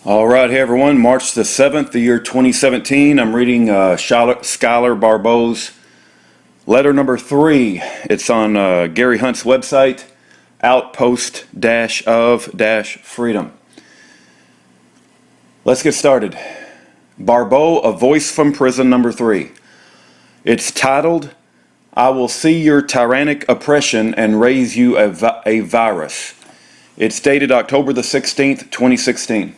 All right, hey everyone, March the 7th, the year 2017. I'm reading Schuyler Barbeau's letter number 3. It's on Gary Hunt's website, Outpost-of-Freedom. Let's get started. Barbeau, A Voice from Prison, number 3. It's titled, I Will See Your Tyrannic Oppression and Raise You a Virus. It's dated October the 16th, 2016.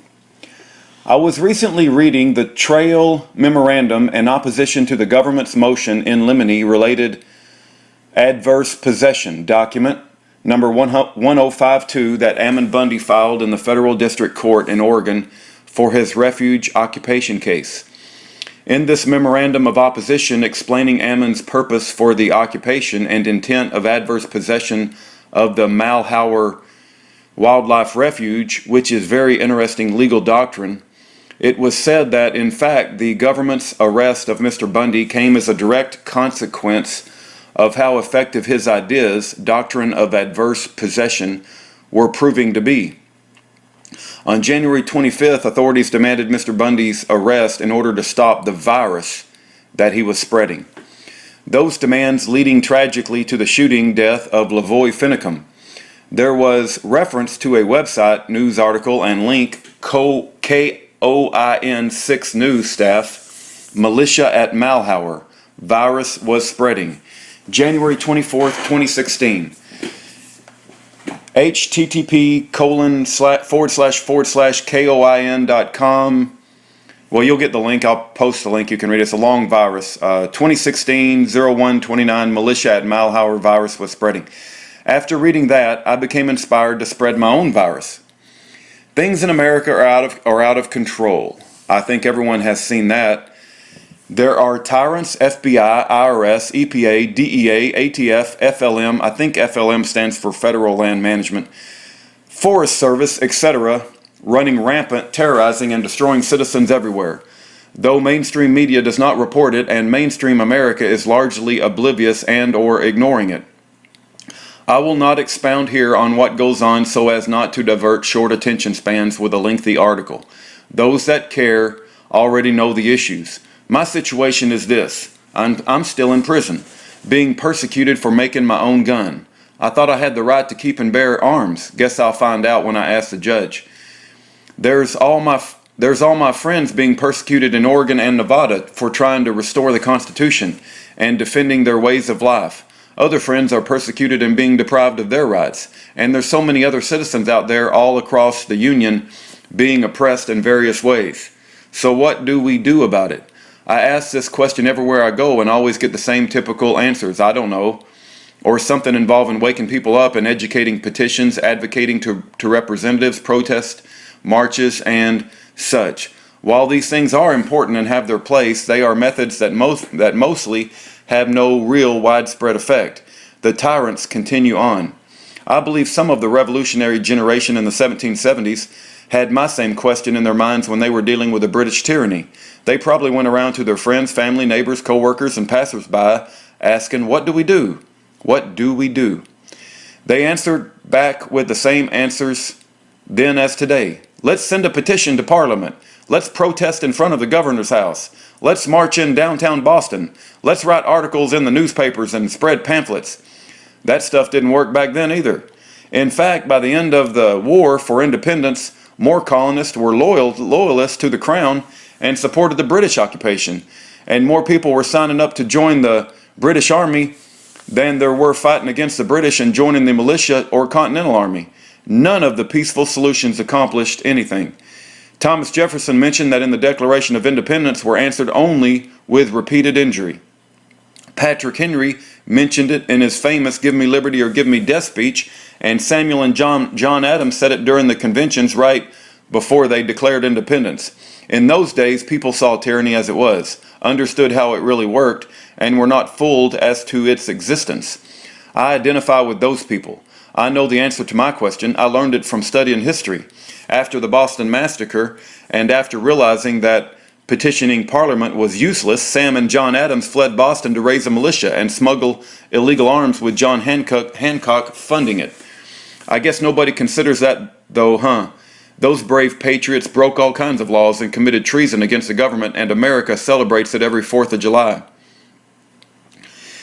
I was recently reading the Trail Memorandum in opposition to the government's motion in limine related adverse possession document number 1052 that Ammon Bundy filed in the Federal District Court in Oregon for his refuge occupation case. In this memorandum of opposition explaining Ammon's purpose for the occupation and intent of adverse possession of the Malheur Wildlife Refuge, which is very interesting legal doctrine, it was said that, in fact, the government's arrest of Mr. Bundy came as a direct consequence of how effective his ideas, doctrine of adverse possession, were proving to be. On January 25th, authorities demanded Mr. Bundy's arrest in order to stop the virus that he was spreading. Those demands leading tragically to the shooting death of Lavoy Finicum. There was reference to a website, news article, and link, KOIN 6 News staff, militia at Malheur, virus was spreading. January 24th, 2016. http://koin.com. Well, you'll get the link. I'll post the link. You can read it. It's a long virus. 2016-01-29, militia at Malheur, virus was spreading. After reading that, I became inspired to spread my own virus. Things in America are out of control. I think everyone has seen that. There are tyrants, FBI, IRS, EPA, DEA, ATF, FLM, I think FLM stands for Federal Land Management, Forest Service, etc., running rampant, terrorizing and destroying citizens everywhere. Though mainstream media does not report it, and mainstream America is largely oblivious and or ignoring it. I will not expound here on what goes on so as not to divert short attention spans with a lengthy article. Those that care already know the issues. My situation is this. I'm still in prison, being persecuted for making my own gun. I thought I had the right to keep and bear arms. Guess I'll find out when I ask the judge. There's all my friends being persecuted in Oregon and Nevada for trying to restore the Constitution and defending their ways of life. Other friends are persecuted and being deprived of their rights. And there's so many other citizens out there all across the Union being oppressed in various ways. So what do we do about it? I ask this question everywhere I go and always get the same typical answers. I don't know. Or something involving waking people up and educating, petitions, advocating to representatives, protest, marches, and such. While these things are important and have their place, they are methods that mostly have no real widespread effect. The tyrants continue on. I believe some of the revolutionary generation in the 1770s had my same question in their minds when they were dealing with the British tyranny. They probably went around to their friends, family, neighbors, co-workers, and passers-by asking, what do we do? What do we do? They answered back with the same answers then as today. Let's send a petition to Parliament. Let's protest in front of the governor's house. Let's march in downtown Boston. Let's write articles in the newspapers and spread pamphlets. That stuff didn't work back then either. In fact, by the end of the war for independence, more colonists were loyalists to the crown and supported the British occupation. And more people were signing up to join the British Army than there were fighting against the British and joining the militia or Continental Army. None of the peaceful solutions accomplished anything. Thomas Jefferson mentioned that in the Declaration of Independence were answered only with repeated injury. Patrick Henry mentioned it in his famous Give Me Liberty or Give Me Death speech, and Samuel and John Adams said it during the conventions right before they declared independence. In those days, people saw tyranny as it was, understood how it really worked, and were not fooled as to its existence. I identify with those people. I know the answer to my question. I learned it from studying history. After the Boston Massacre, and after realizing that petitioning Parliament was useless, Sam and John Adams fled Boston to raise a militia and smuggle illegal arms with John Hancock funding it. I guess nobody considers that though, huh? Those brave patriots broke all kinds of laws and committed treason against the government, and America celebrates it every 4th of July.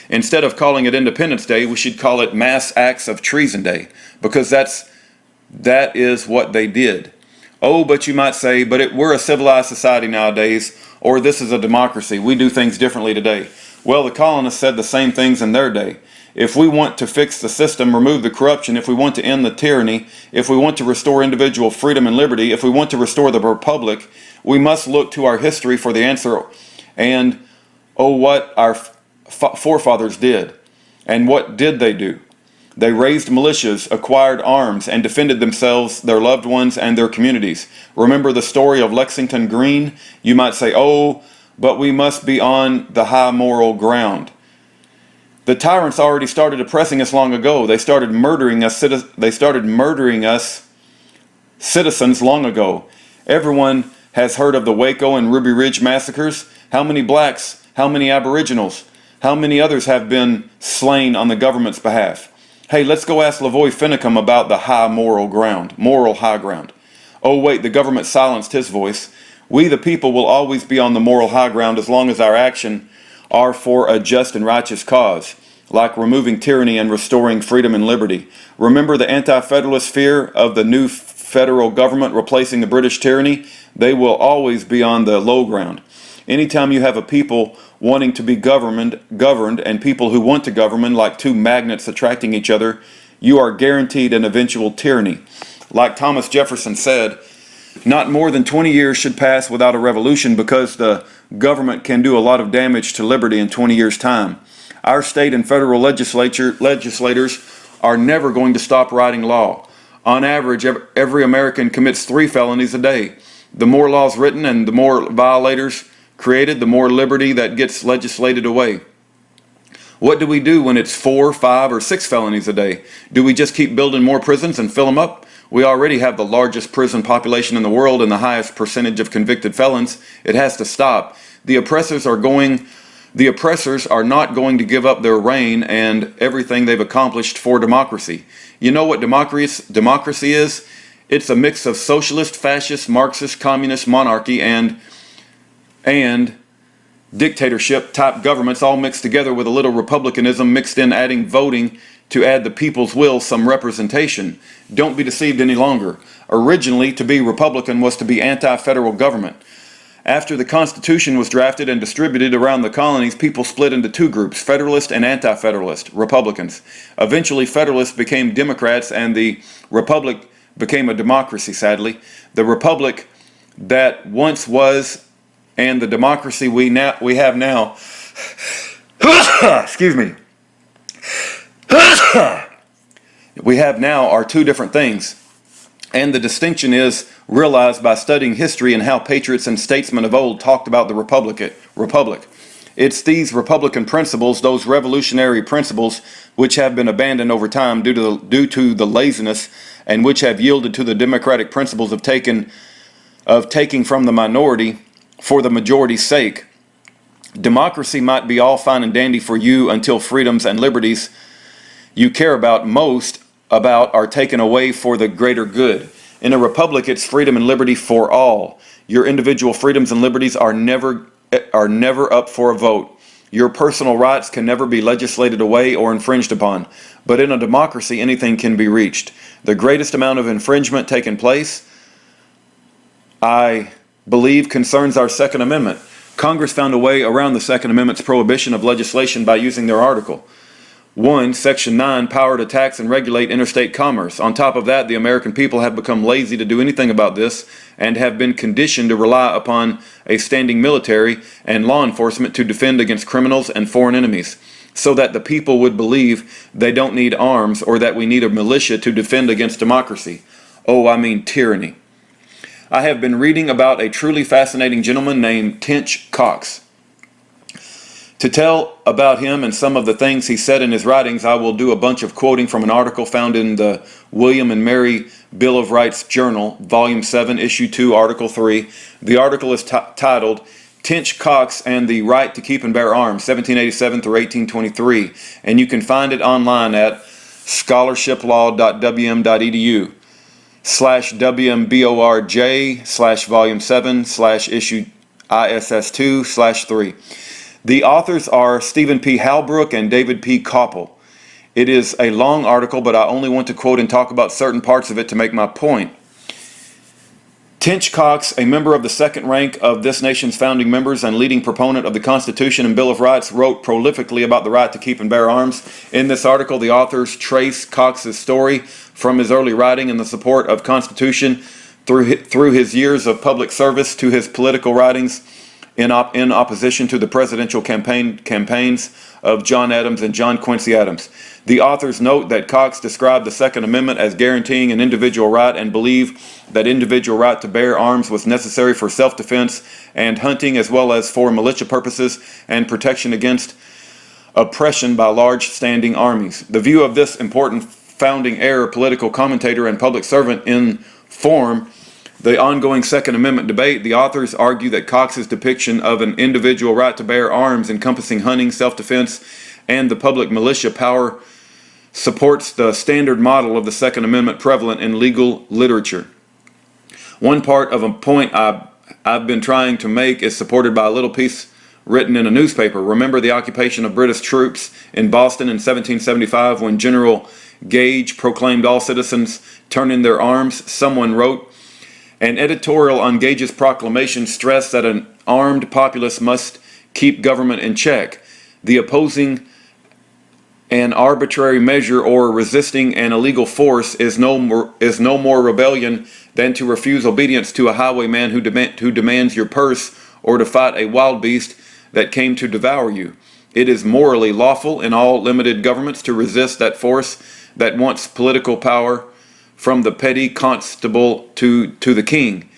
Instead of calling it Independence Day, we should call it Mass Acts of Treason Day, because that is what they did. Oh, but you might say, but we're a civilized society nowadays, or this is a democracy. We do things differently today. Well, the colonists said the same things in their day. If we want to fix the system, remove the corruption, if we want to end the tyranny, if we want to restore individual freedom and liberty, if we want to restore the republic, we must look to our history for the answer. And oh, what our forefathers did. And what did they do? They raised militias, acquired arms, and defended themselves, their loved ones, and their communities. Remember the story of Lexington Green? You might say, oh, but we must be on the high moral ground. The tyrants already started oppressing us long ago. They started murdering us citizens long ago. Everyone has heard of the Waco and Ruby Ridge massacres. How many blacks? How many aboriginals? How many others have been slain on the government's behalf? Hey, let's go ask Lavoy Finicum about the moral high ground. Oh wait, the government silenced his voice. We the people will always be on the moral high ground as long as our action are for a just and righteous cause, like removing tyranny and restoring freedom and liberty. Remember the anti-federalist fear of the new federal government replacing the British tyranny? They will always be on the low ground. Anytime you have a people wanting to be governed and people who want to govern, like two magnets attracting each other, you are guaranteed an eventual tyranny. Like Thomas Jefferson said, not more than 20 years should pass without a revolution, because the government can do a lot of damage to liberty in 20 years' time. Our state and federal legislators are never going to stop writing law. On average, every American commits 3 felonies a day. The more laws written and the more violators created, the more liberty that gets legislated away. What do we do when it's 4, 5, or 6 felonies a day? Do we just keep building more prisons and fill them up? We already have the largest prison population in the world and the highest percentage of convicted felons. It has to stop. The oppressors are not going to give up their reign and everything they've accomplished for democracy. You know what democracy is? It's a mix of socialist, fascist, Marxist, communist, monarchy, and dictatorship type governments all mixed together with a little republicanism mixed in, adding voting to add the people's will some representation. Don't be deceived any longer. Originally, to be Republican was to be anti-federal government. After the Constitution was drafted and distributed around the colonies, people split into 2 groups, Federalist and Anti-Federalist, Republicans. Eventually, Federalists became Democrats and the Republic became a democracy, sadly. The Republic that once was and the democracy we have now excuse me, we have now are 2 different things. And the distinction is realized by studying history and how patriots and statesmen of old talked about the republic. It's these Republican principles, those revolutionary principles, which have been abandoned over time due to the laziness, and which have yielded to the democratic principles of taking from the minority for the majority's sake. Democracy might be all fine and dandy for you until freedoms and liberties you care most about are taken away for the greater good. In a republic, it's freedom and liberty for all. Your individual freedoms and liberties are never up for a vote. Your personal rights can never be legislated away or infringed upon. But in a democracy, anything can be reached. The greatest amount of infringement taking place, I believe, concerns our Second Amendment. Congress found a way around the Second Amendment's prohibition of legislation by using their article. 1, Section 9, power to tax and regulate interstate commerce. On top of that, the American people have become lazy to do anything about this and have been conditioned to rely upon a standing military and law enforcement to defend against criminals and foreign enemies, so that the people would believe they don't need arms or that we need a militia to defend against democracy. Oh, I mean tyranny. I have been reading about a truly fascinating gentleman named Tench Coxe. To tell about him and some of the things he said in his writings, I will do a bunch of quoting from an article found in the William and Mary Bill of Rights Journal, Volume 7, Issue 2, Article 3. The article is titled, Tench Coxe and the Right to Keep and Bear Arms, 1787 through 1823, and you can find it online at scholarshiplaw.wm.edu. WMBORJ/Volume 7/Issue ISS2/3. The authors are Stephen P. Halbrook and David P. Koppel. It is a long article, but I only want to quote and talk about certain parts of it to make my point. Tench Coxe, a member of the second rank of this nation's founding members and leading proponent of the Constitution and Bill of Rights, wrote prolifically about the right to keep and bear arms. In this article, the authors trace Cox's story from his early writing in the support of Constitution through his years of public service to his political writings in opposition to the presidential campaigns of John Adams and John Quincy Adams. The authors note that Coxe described the Second Amendment as guaranteeing an individual right and believe that individual right to bear arms was necessary for self-defense and hunting, as well as for militia purposes and protection against oppression by large standing armies. The view of this important founding era political commentator and public servant inform the ongoing Second Amendment debate. The authors argue that Cox's depiction of an individual right to bear arms encompassing hunting, self-defense, and the public militia power supports the standard model of the Second Amendment prevalent in legal literature. One part of a point I've been trying to make is supported by a little piece written in a newspaper. Remember the occupation of British troops in Boston in 1775 when General Gage proclaimed all citizens turn in their arms? Someone wrote, an editorial on Gage's proclamation stressed that an armed populace must keep government in check. The opposing an arbitrary measure or resisting an illegal force is no more rebellion than to refuse obedience to a highwayman who demands your purse, or to fight a wild beast that came to devour you. It is morally lawful in all limited governments to resist that force that wants political power, from the petty constable to the king.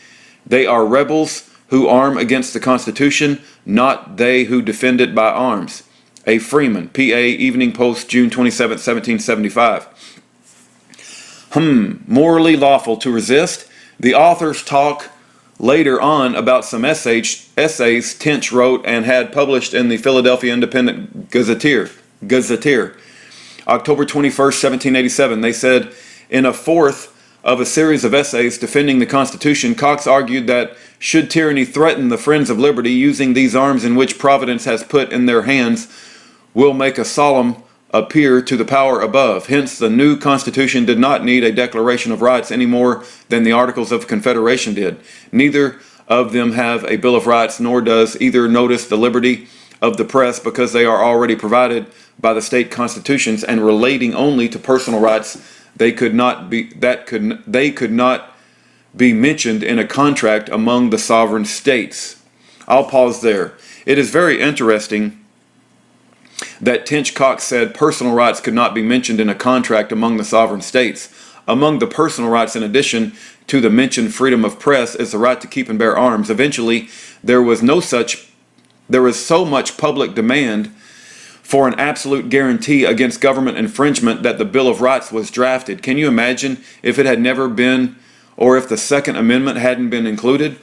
They are rebels who arm against the Constitution, not they who defend it by arms. A Freeman, PA, Evening Post, June 27, 1775. Morally lawful to resist. The authors talk later on about some essays Tench wrote and had published in the Philadelphia Independent Gazetteer. October 21st, 1787. They said, in a fourth of a series of essays defending the Constitution, Coxe argued that should tyranny threaten the friends of liberty, using these arms in which Providence has put in their hands will make a solemn appear to the power above. Hence, the new Constitution did not need a Declaration of Rights any more than the Articles of Confederation did. Neither of them have a Bill of Rights, nor does either notice the liberty of the press, because they are already provided by the state constitutions, and relating only to personal rights. They could not be mentioned in a contract among the sovereign states. I'll pause there. It is very interesting that Tench Coxe said personal rights could not be mentioned in a contract among the sovereign states. Among the personal rights, in addition to the mentioned freedom of press, is the right to keep and bear arms. Eventually, there was so much public demand for an absolute guarantee against government infringement that the Bill of Rights was drafted. Can you imagine if it had never been, or if the Second Amendment hadn't been included?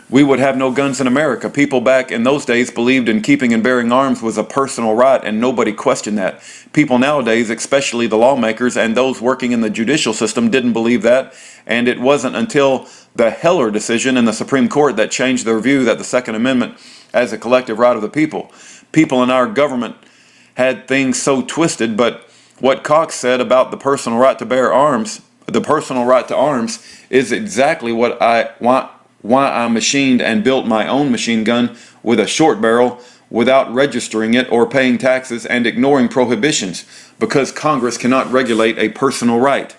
We would have no guns in America. People back in those days believed in keeping and bearing arms was a personal right, and nobody questioned that. People nowadays, especially the lawmakers and those working in the judicial system, didn't believe that, and it wasn't until the Heller decision in the Supreme Court that changed their view that the Second Amendment as a collective right of the people. People in our government had things so twisted, but what Coxe said about the personal right to bear arms, the personal right to arms, is exactly why I machined and built my own machine gun with a short barrel without registering it or paying taxes and ignoring prohibitions, because Congress cannot regulate a personal right.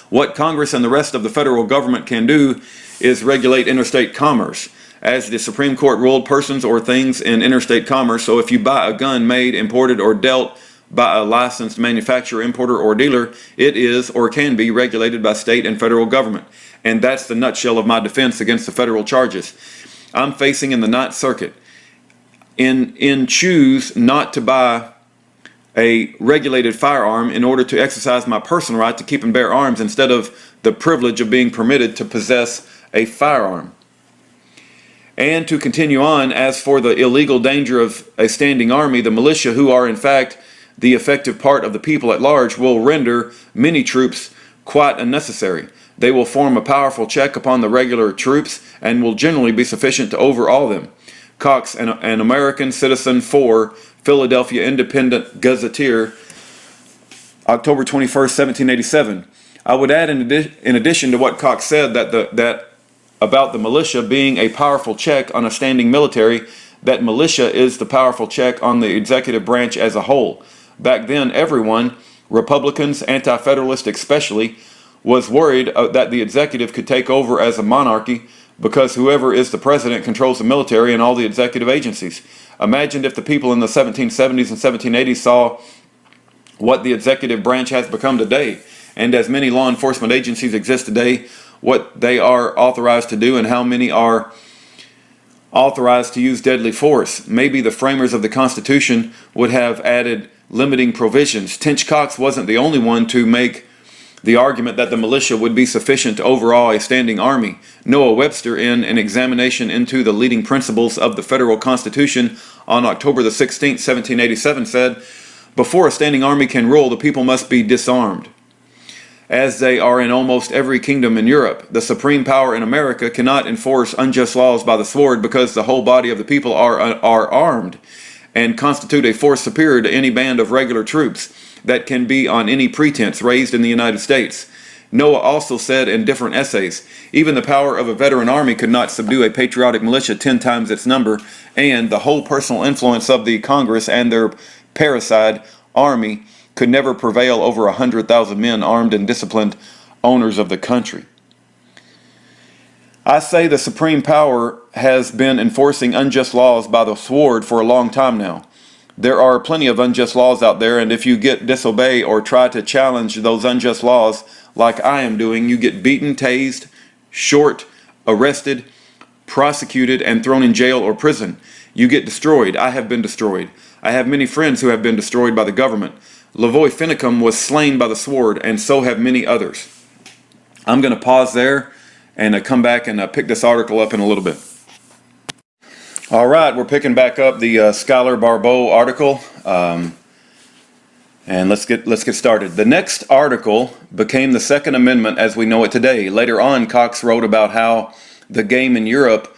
What Congress and the rest of the federal government can do is regulate interstate commerce. As the Supreme Court ruled, persons or things in interstate commerce. So if you buy a gun made, imported, or dealt by a licensed manufacturer, importer, or dealer, it is or can be regulated by state and federal government. And that's the nutshell of my defense against the federal charges I'm facing in the Ninth Circuit. In choose not to buy a regulated firearm in order to exercise my personal right to keep and bear arms instead of the privilege of being permitted to possess a firearm. And to continue on, as for the illegal danger of a standing army, the militia, who are in fact the effective part of the people at large, will render many troops quite unnecessary. They will form a powerful check upon the regular troops and will generally be sufficient to overawe them. Cox, an American citizen for Philadelphia Independent Gazetteer, October 21st, 1787. I would add, in addition to what Cox said, that about the militia being a powerful check on a standing military, that militia is the powerful check on the executive branch as a whole. Back then, everyone, Republicans, anti-federalists especially, was worried that the executive could take over as a monarchy because whoever is the president controls the military and all the executive agencies. Imagine if the people in the 1770s and 1780s saw what the executive branch has become today, and as many law enforcement agencies exist today, what they are authorized to do and how many are authorized to use deadly force. Maybe the framers of the Constitution would have added limiting provisions. Tench Cox wasn't the only one to make the argument that the militia would be sufficient to overawe a standing army. Noah Webster, in an examination into the leading principles of the federal Constitution on October the 16th, 1787, said, "Before a standing army can rule, the people must be disarmed. As they are in almost every kingdom in Europe, the supreme power in America cannot enforce unjust laws by the sword because the whole body of the people are armed and constitute a force superior to any band of regular troops that can be on any pretense raised in the United States." Noah also said in different essays, even the power of a veteran army could not subdue a patriotic militia 10 times its number, and the whole personal influence of the Congress and their parricide army could never prevail over 100,000 men armed and disciplined owners of the country. I say the supreme power has been enforcing unjust laws by the sword for a long time now. There are plenty of unjust laws out there, and if you disobey or try to challenge those unjust laws like I am doing, you get beaten, tased, shot, arrested, prosecuted, and thrown in jail or prison. You get destroyed. I have been destroyed. I have many friends who have been destroyed by the government. Lavoy Finicum was slain by the sword, and so have many others. I'm going to pause there and come back and pick this article up in a little bit. All right, we're picking back up the Schuyler Barbeau article, and let's get started. The next article became the Second Amendment as we know it today. Later on, Cox wrote about how the game in Europe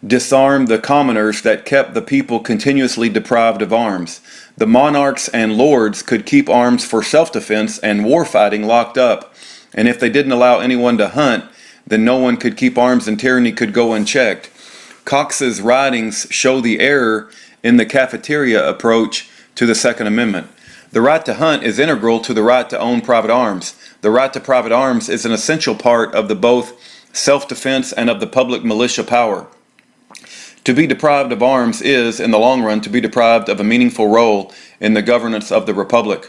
disarmed the commoners that kept the people continuously deprived of arms. The monarchs and lords could keep arms for self-defense and war-fighting locked up, and if they didn't allow anyone to hunt, then no one could keep arms and tyranny could go unchecked. Cox's writings show the error in the cafeteria approach to the Second Amendment. The right to hunt is integral to the right to own private arms. The right to private arms is an essential part of the both self-defense and of the public militia power. To be deprived of arms is, in the long run, to be deprived of a meaningful role in the governance of the republic.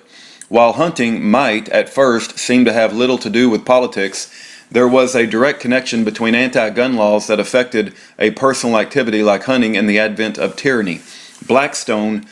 While hunting might, at first, seem to have little to do with politics, there was a direct connection between anti-gun laws that affected a personal activity like hunting and the advent of tyranny. Blackstone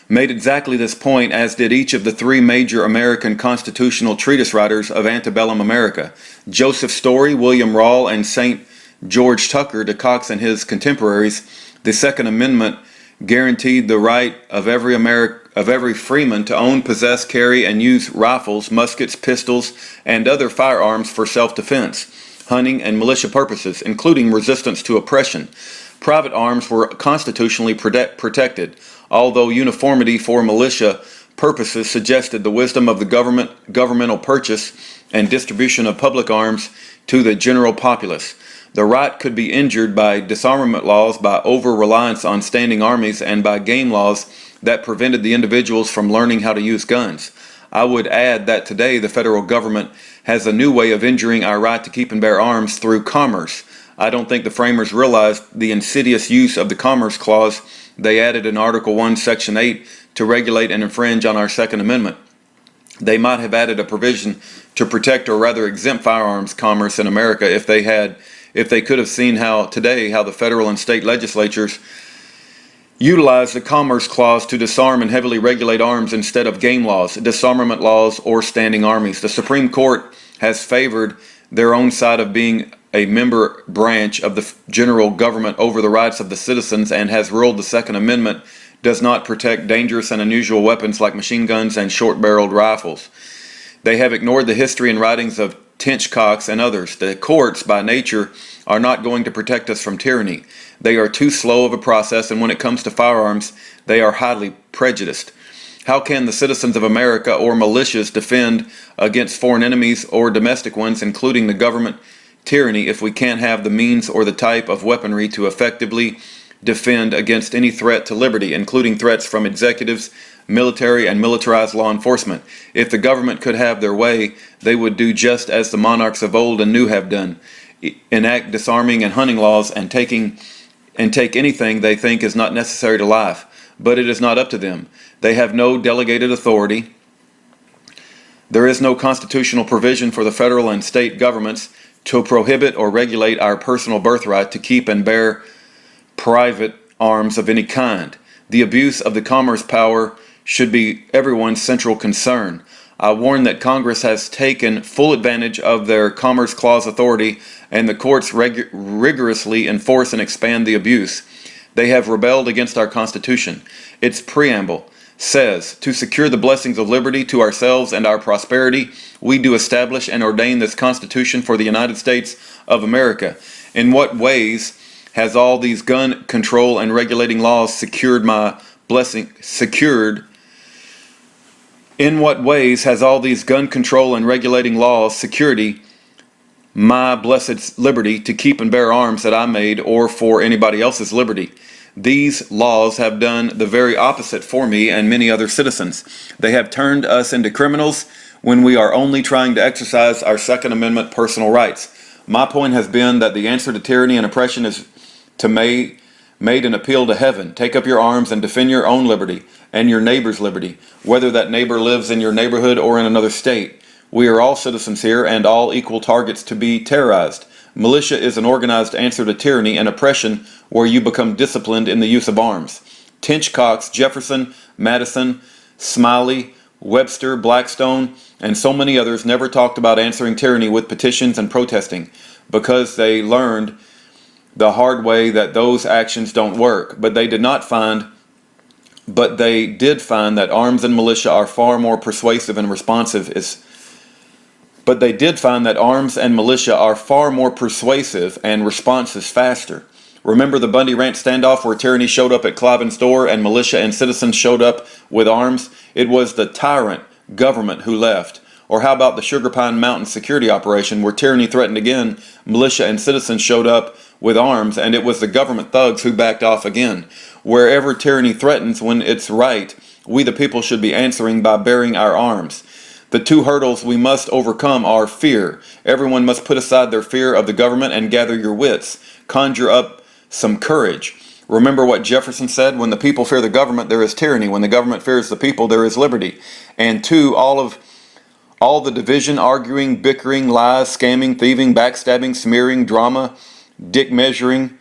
made exactly this point, as did each of the three major American constitutional treatise writers of antebellum America. Joseph Story, William Rawle, and St. George Tucker, to Cox and his contemporaries, the Second Amendment guaranteed the right of every freeman to own, possess, carry, and use rifles, muskets, pistols, and other firearms for self-defense, hunting, and militia purposes, including resistance to oppression. Private arms were constitutionally protected, although uniformity for militia purposes suggested the wisdom of the governmental purchase and distribution of public arms to the general populace. The right could be injured by disarmament laws, by over-reliance on standing armies, and by game laws that prevented the individuals from learning how to use guns. I would add that today the federal government has a new way of injuring our right to keep and bear arms through commerce. I don't think the framers realized the insidious use of the Commerce Clause they added in Article 1, Section 8 to regulate and infringe on our Second Amendment. They might have added a provision to protect or rather exempt firearms commerce in America if they could have seen how the federal and state legislatures utilize the Commerce Clause to disarm and heavily regulate arms instead of game laws, disarmament laws, or standing armies. The Supreme Court has favored their own side of being a member branch of the general government over the rights of the citizens and has ruled the Second Amendment does not protect dangerous and unusual weapons like machine guns and short-barreled rifles. They have ignored the history and writings of Tench Cox and others. The courts, by nature, are not going to protect us from tyranny. They are too slow of a process, and when it comes to firearms, they are highly prejudiced. How can the citizens of America or militias defend against foreign enemies or domestic ones, including the government tyranny, if we can't have the means or the type of weaponry to effectively defend against any threat to liberty, including threats from executives, military, and militarized law enforcement? If the government could have their way, they would do just as the monarchs of old and new have done, enact disarming and hunting laws and take anything they think is not necessary to life. But it is not up to them. They have no delegated authority. There is no constitutional provision for the federal and state governments to prohibit or regulate our personal birthright to keep and bear private arms of any kind. The abuse of the commerce power should be everyone's central concern. I warn that Congress has taken full advantage of their Commerce Clause authority, and the courts rigorously enforce and expand the abuse. They have rebelled against our Constitution. Its preamble says, "To secure the blessings of liberty to ourselves and our prosperity, we do establish and ordain this Constitution for the United States of America." In what ways has all these gun control and regulating laws secured my blessing? In what ways has all these gun control and regulating laws security my blessed liberty to keep and bear arms that I made, or for anybody else's liberty? These laws have done the very opposite for me and many other citizens. They have turned us into criminals when we are only trying to exercise our Second Amendment personal rights. My point has been that the answer to tyranny and oppression is to make an appeal to heaven. Take up your arms and defend your own liberty and your neighbor's liberty, whether that neighbor lives in your neighborhood or in another state. We are all citizens here and all equal targets to be terrorized. Militia is an organized answer to tyranny and oppression where you become disciplined in the use of arms. Tench Cox, Jefferson, Madison, Smiley, Webster, Blackstone, and so many others never talked about answering tyranny with petitions and protesting, because they learned the hard way that those actions don't work. But they did find that arms and militia are far more persuasive and responsive faster. Remember the Bundy Ranch standoff where tyranny showed up at Cliven's door and militia and citizens showed up with arms? It was the tyrant government who left. Or how about the Sugar Pine Mountain security operation where tyranny threatened again, militia and citizens showed up with arms, and it was the government thugs who backed off again. Wherever tyranny threatens when it's right, we the people should be answering by bearing our arms. The two hurdles we must overcome are fear. Everyone must put aside their fear of the government and gather your wits. Conjure up some courage. Remember what Jefferson said, when the people fear the government, there is tyranny. When the government fears the people, there is liberty. And two, all the division, arguing, bickering, lies, scamming, thieving, backstabbing, smearing, drama, dick measuring,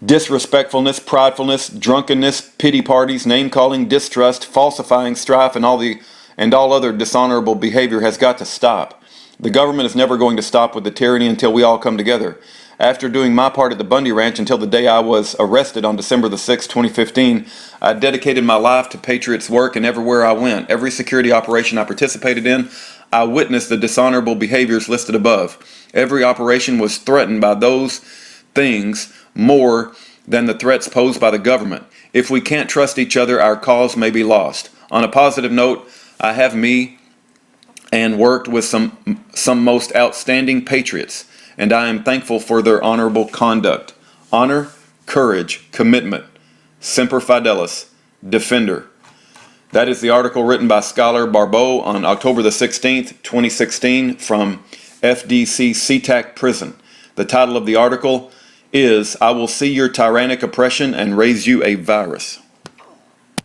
disrespectfulness, pridefulness, drunkenness, pity parties, name-calling, distrust, falsifying, strife, and all other dishonorable behavior has got to stop. The government is never going to stop with the tyranny until we all come together. After doing my part at the Bundy Ranch until the day I was arrested on December the 6th, 2015, I dedicated my life to Patriot's work, and everywhere I went, every security operation I participated in, I witnessed the dishonorable behaviors listed above. Every operation was threatened by those things more than the threats posed by the government. If we can't trust each other, our cause may be lost. On a positive note, I have and worked with some most outstanding patriots, and I am thankful for their honorable conduct. Honor, courage, commitment, semper fidelis, defender. That is the article written by Schuyler Barbeau on October the 16th, 2016 from FDC SeaTac prison. The title of the article is, "I Will See Your Tyrannic Oppression and Raise You a Virus."